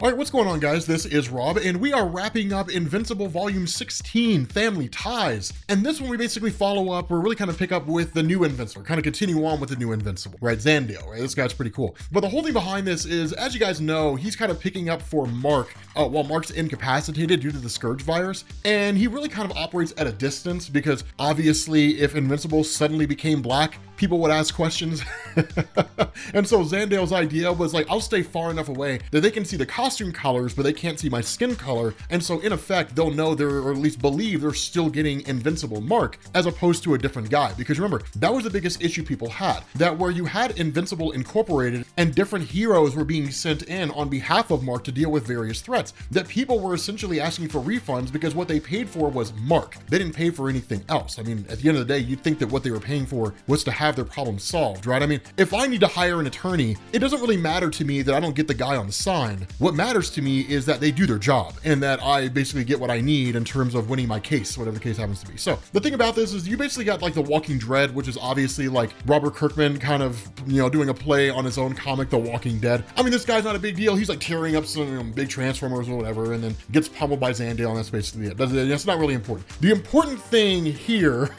All right, what's going on, guys? This is Rob, and we are wrapping up Invincible Volume 16, Family Ties. And this one we basically follow up, or really kind of pick up with the new Invincible, kind of continue on with the new Invincible, right? Zandale, right? This guy's pretty cool. But the whole thing behind this is, as you guys know, he's kind of picking up for Mark while Mark's incapacitated due to the Scourge virus. And he really kind of operates at a distance because obviously if Invincible suddenly became black, people would ask questions. And so Zandale's idea was like, I'll stay far enough away that they can see the costume colors, but they can't see my skin color. And so in effect, they'll know or at least believe they're still getting Invincible Mark as opposed to a different guy. Because remember, that was the biggest issue people had, that where you had Invincible Incorporated and different heroes were being sent in on behalf of Mark to deal with various threats, that people were essentially asking for refunds because what they paid for was Mark. They didn't pay for anything else. I mean, at the end of the day, you'd think that what they were paying for was to have their problem solved, right? I mean, if I need to hire an attorney, it doesn't really matter to me that I don't get the guy on the sign. What matters to me is that they do their job and that I basically get what I need in terms of winning my case, whatever the case happens to be. So the thing about this is you basically got like The Walking Dread, which is obviously like Robert Kirkman kind of, doing a play on his own comic, The Walking Dead. I mean, this guy's not a big deal. He's like tearing up some big Transformers or whatever, and then gets pummeled by Zandale, and that's basically it. That's not really important. The important thing here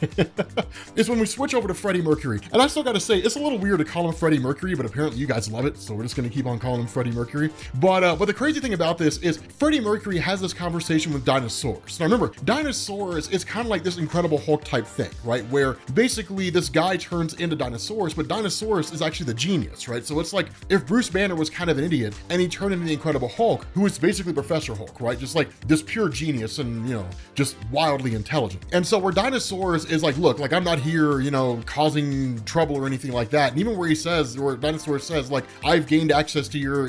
is when we switch over to Freddie Mercury. And I still got to say, it's a little weird to call him Freddie Mercury, but apparently you guys love it, so we're just going to keep on calling him Freddie Mercury. But the crazy thing about this is Freddie Mercury has this conversation with Dinosaurus. Now remember, Dinosaurus is kind of like this Incredible Hulk type thing, right? Where basically this guy turns into Dinosaurus, but Dinosaurus is actually the genius, right? So it's like if Bruce Banner was kind of an idiot and he turned into the Incredible Hulk, who is basically Professor Hulk, right? Just like this pure genius and, just wildly intelligent. And so where Dinosaurus is like, look, like I'm not here, causing trouble or anything like that. And even where Dinosaurus says, like, I've gained access to your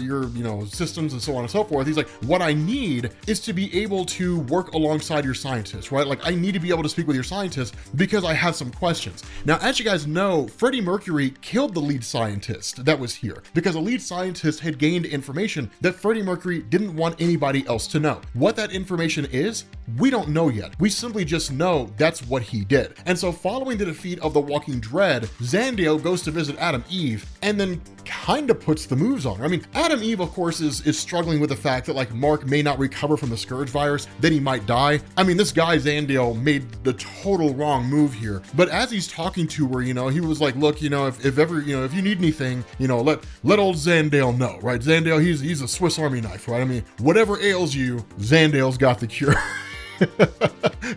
systems and so on and so forth. He's like, what I need is to be able to work alongside your scientists, right? Like I need to be able to speak with your scientists because I have some questions. Now, as you guys know, Freddie Mercury killed the lead scientist that was here because the lead scientist had gained information that Freddie Mercury didn't want anybody else to know. What that information is, we don't know yet. We simply just know that's what he did. And so following the defeat of the Walking Dread, Zandale goes to visit Adam Eve and then kind of puts the moves on her. I mean, Adam Eve, of course, is struggling with the fact that like Mark may not recover from the Scourge virus, that he might die. I mean, this guy Zandale made the total wrong move here. But as he's talking to her, he was like, look, if ever, if you need anything, let old Zandale know, right? Zandale, he's a Swiss Army knife, right? I mean, whatever ails you, Zandale's got the cure.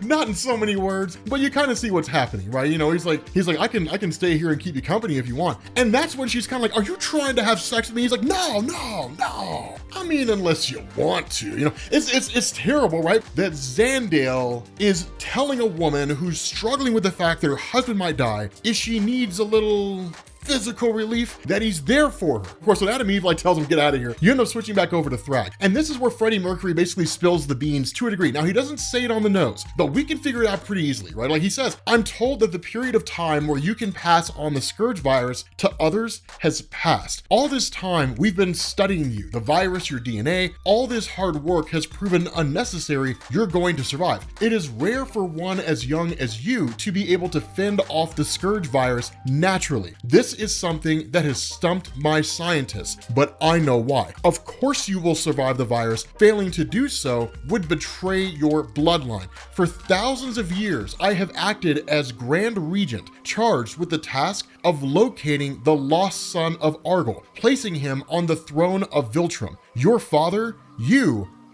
Not in so many words, but you kind of see what's happening, right? He's like, I can stay here and keep you company if you want. And that's when she's kind of like, are you trying to have sex with me? He's like, no. I mean, unless you want to, it's terrible, right? That Zandale is telling a woman who's struggling with the fact that her husband might die, if she needs a little physical relief, that he's there for her. Of course, when Adam Eve tells him get out of here, you end up switching back over to Thragg. And this is where Freddie Mercury basically spills the beans to a degree. Now, he doesn't say it on the nose, but we can figure it out pretty easily, right? Like he says, I'm told that the period of time where you can pass on the Scourge virus to others has passed. All this time, we've been studying you, the virus, your DNA. All this hard work has proven unnecessary. You're going to survive. It is rare for one as young as you to be able to fend off the Scourge virus naturally. This is something that has stumped my scientists, but I know why. Of course you will survive the virus. Failing to do so would betray your bloodline. For thousands of years, I have acted as Grand Regent, charged with the task of locating the lost son of Argol, placing him on the throne of Viltrum. Your father,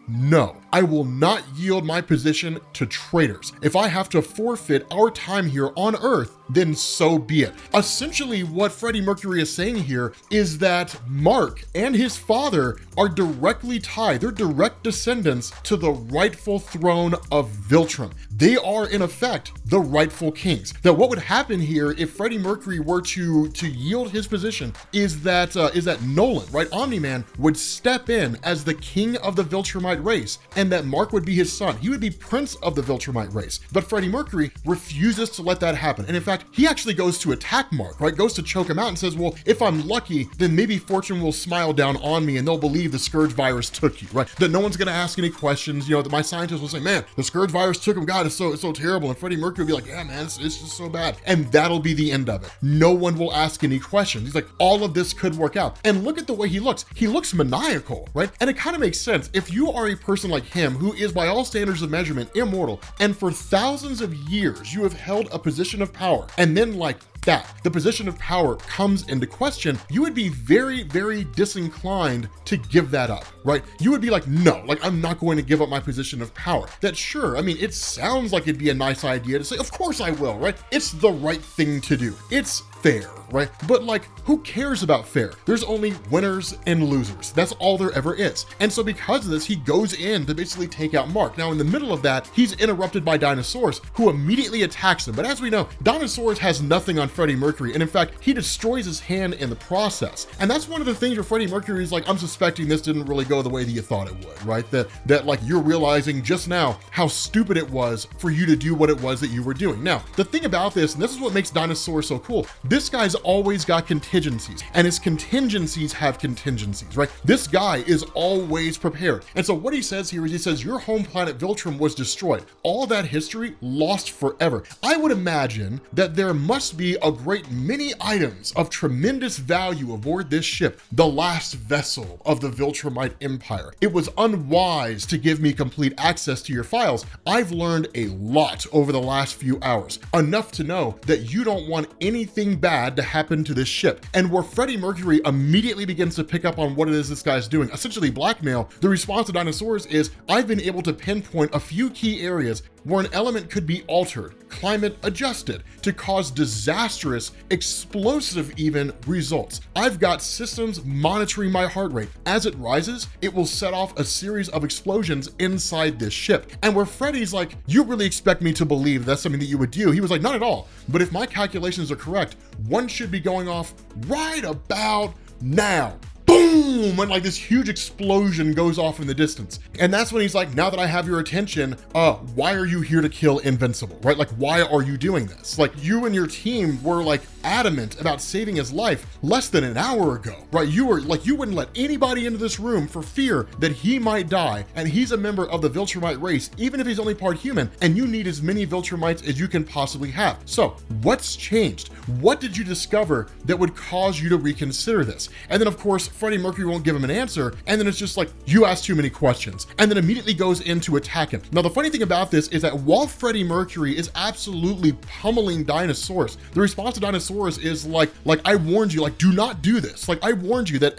no, I will not yield my position to traitors. If I have to forfeit our time here on Earth, then so be it. Essentially, what Freddie Mercury is saying here is that Mark and his father are directly tied. They're direct descendants to the rightful throne of Viltrum. They are, in effect, the rightful kings. Now, what would happen here if Freddie Mercury were to yield his position is that Nolan, right, Omni-Man, would step in as the king of the Viltrumite race and and that Mark would be his son. He would be prince of the Viltrumite race. But Freddie Mercury refuses to let that happen. And in fact, he actually goes to attack Mark, right? Goes to choke him out and says, well, if I'm lucky, then maybe fortune will smile down on me and they'll believe the Scourge virus took you, right? That no one's gonna ask any questions, that my scientists will say, man, the Scourge virus took him, God, it's so terrible. And Freddie Mercury will be like, yeah, man, it's just so bad. And that'll be the end of it. No one will ask any questions. He's like, all of this could work out. And look at the way he looks. He looks maniacal, right? And it kind of makes sense. If you are a person like him, who is by all standards of measurement immortal, and for thousands of years you have held a position of power, and then like that, the position of power comes into question, you would be very, very disinclined to give that up, right? You would be like, no, like I'm not going to give up my position of power. That sure, I mean, it sounds like it'd be a nice idea to say, of course I will, right? It's the right thing to do. It's fair, right? But like, who cares about fair? There's only winners and losers. That's all there ever is. And so because of this, he goes in to basically take out Mark. Now in the middle of that, he's interrupted by Dinosaurus, who immediately attacks him. But as we know, Dinosaurus has nothing on Freddie Mercury. And in fact, he destroys his hand in the process. And that's one of the things where Freddie Mercury is like, I'm suspecting this didn't really go the way that you thought it would, right? That like you're realizing just now how stupid it was for you to do what it was that you were doing. Now, the thing about this, and this is what makes Dinosaurus so cool, this guy's always got contingencies, and his contingencies have contingencies, right? This guy is always prepared. And so what he says here is he says, your home planet Viltrum was destroyed. All that history lost forever. I would imagine that there must be a great many items of tremendous value aboard this ship, the last vessel of the Viltrumite Empire. It was unwise to give me complete access to your files. I've learned a lot over the last few hours, enough to know that you don't want anything bad to happen to this ship. And where Freddie Mercury immediately begins to pick up on what it is this guy's doing, essentially blackmail, the response to Dinosaurus is, I've been able to pinpoint a few key areas where an element could be altered, climate adjusted, to cause disastrous, explosive even results. I've got systems monitoring my heart rate. As it rises, it will set off a series of explosions inside this ship. And where Freddie's like, you really expect me to believe that's something that you would do? He was like, not at all. But if my calculations are correct, one should be going off right about now. Boom! And like this huge explosion goes off in the distance. And that's when he's like, now that I have your attention, why are you here to kill Invincible, right? Like, why are you doing this? Like, you and your team were like adamant about saving his life less than an hour ago, right? You were like, you wouldn't let anybody into this room for fear that he might die. And he's a member of the Viltrumite race, even if he's only part human, and you need as many Viltrumites as you can possibly have. So what's changed? What did you discover that would cause you to reconsider this? And then of course, Freddie Mercury won't give him an answer, and then it's just like, you asked too many questions, and then immediately goes in to attack him. Now, the funny thing about this is that while Freddie Mercury is absolutely pummeling Dinosaurus, the response to Dinosaurus is like I warned you, like, do not do this. Like, I warned you that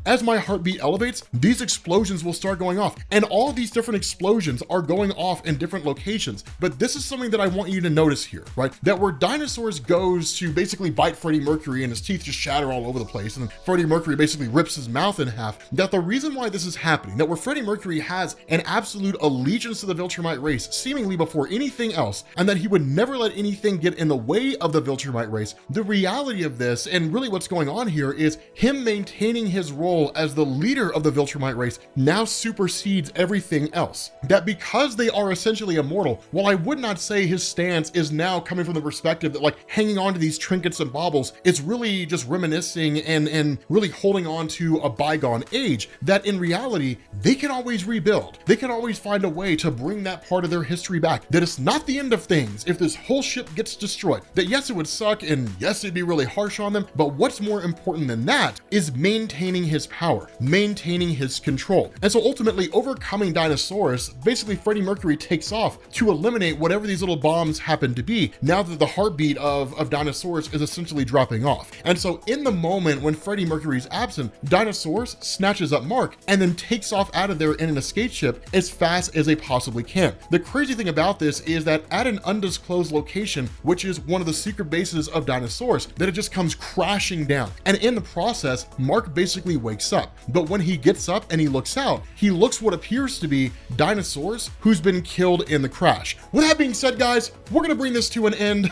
as my heartbeat elevates, these explosions will start going off, and all these different explosions are going off in different locations. But this is something that I want you to notice here, right? That where Dinosaurus goes to basically bite Freddie Mercury and his teeth just shatter all over the place, and Freddie Mercury basically rips his mouth in half, that the reason why this is happening, that where Freddie Mercury has an absolute allegiance to the Viltrumite race, seemingly before anything else, and that he would never let anything get in the way of the Viltrumite race, the reality of this, and really what's going on here, is him maintaining his role as the leader of the Viltrumite race now supersedes everything else. That because they are essentially immortal, while I would not say his stance is now coming from the perspective that like hanging on to these trinkets and baubles, it's really just reminiscing and really holding on to a bygone age, that in reality, they can always rebuild. They can always find a way to bring that part of their history back. That it's not the end of things if this whole ship gets destroyed. That yes, it would suck, and yes, it'd be really harsh on them, but what's more important than that is maintaining his power, maintaining his control. And so ultimately, overcoming Dinosaurus, basically Freddie Mercury takes off to eliminate whatever these little bombs happen to be, now that the heartbeat of Dinosaurus is essentially dropping off. And so in the moment when Freddie Mercury's absent, Dinosaurus snatches up Mark and then takes off out of there in an escape ship as fast as they possibly can. The crazy thing about this is that at an undisclosed location, which is one of the secret bases of Dinosaurus, that it just comes crashing down. And in the process, Mark basically wakes up. But when he gets up and he looks out, he looks what appears to be Dinosaurus, who's been killed in the crash. With that being said, guys, we're gonna bring this to an end.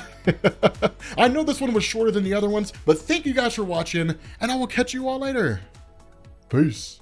I know this one was shorter than the other ones, but thank you guys for watching, and I will catch you all later. Peace.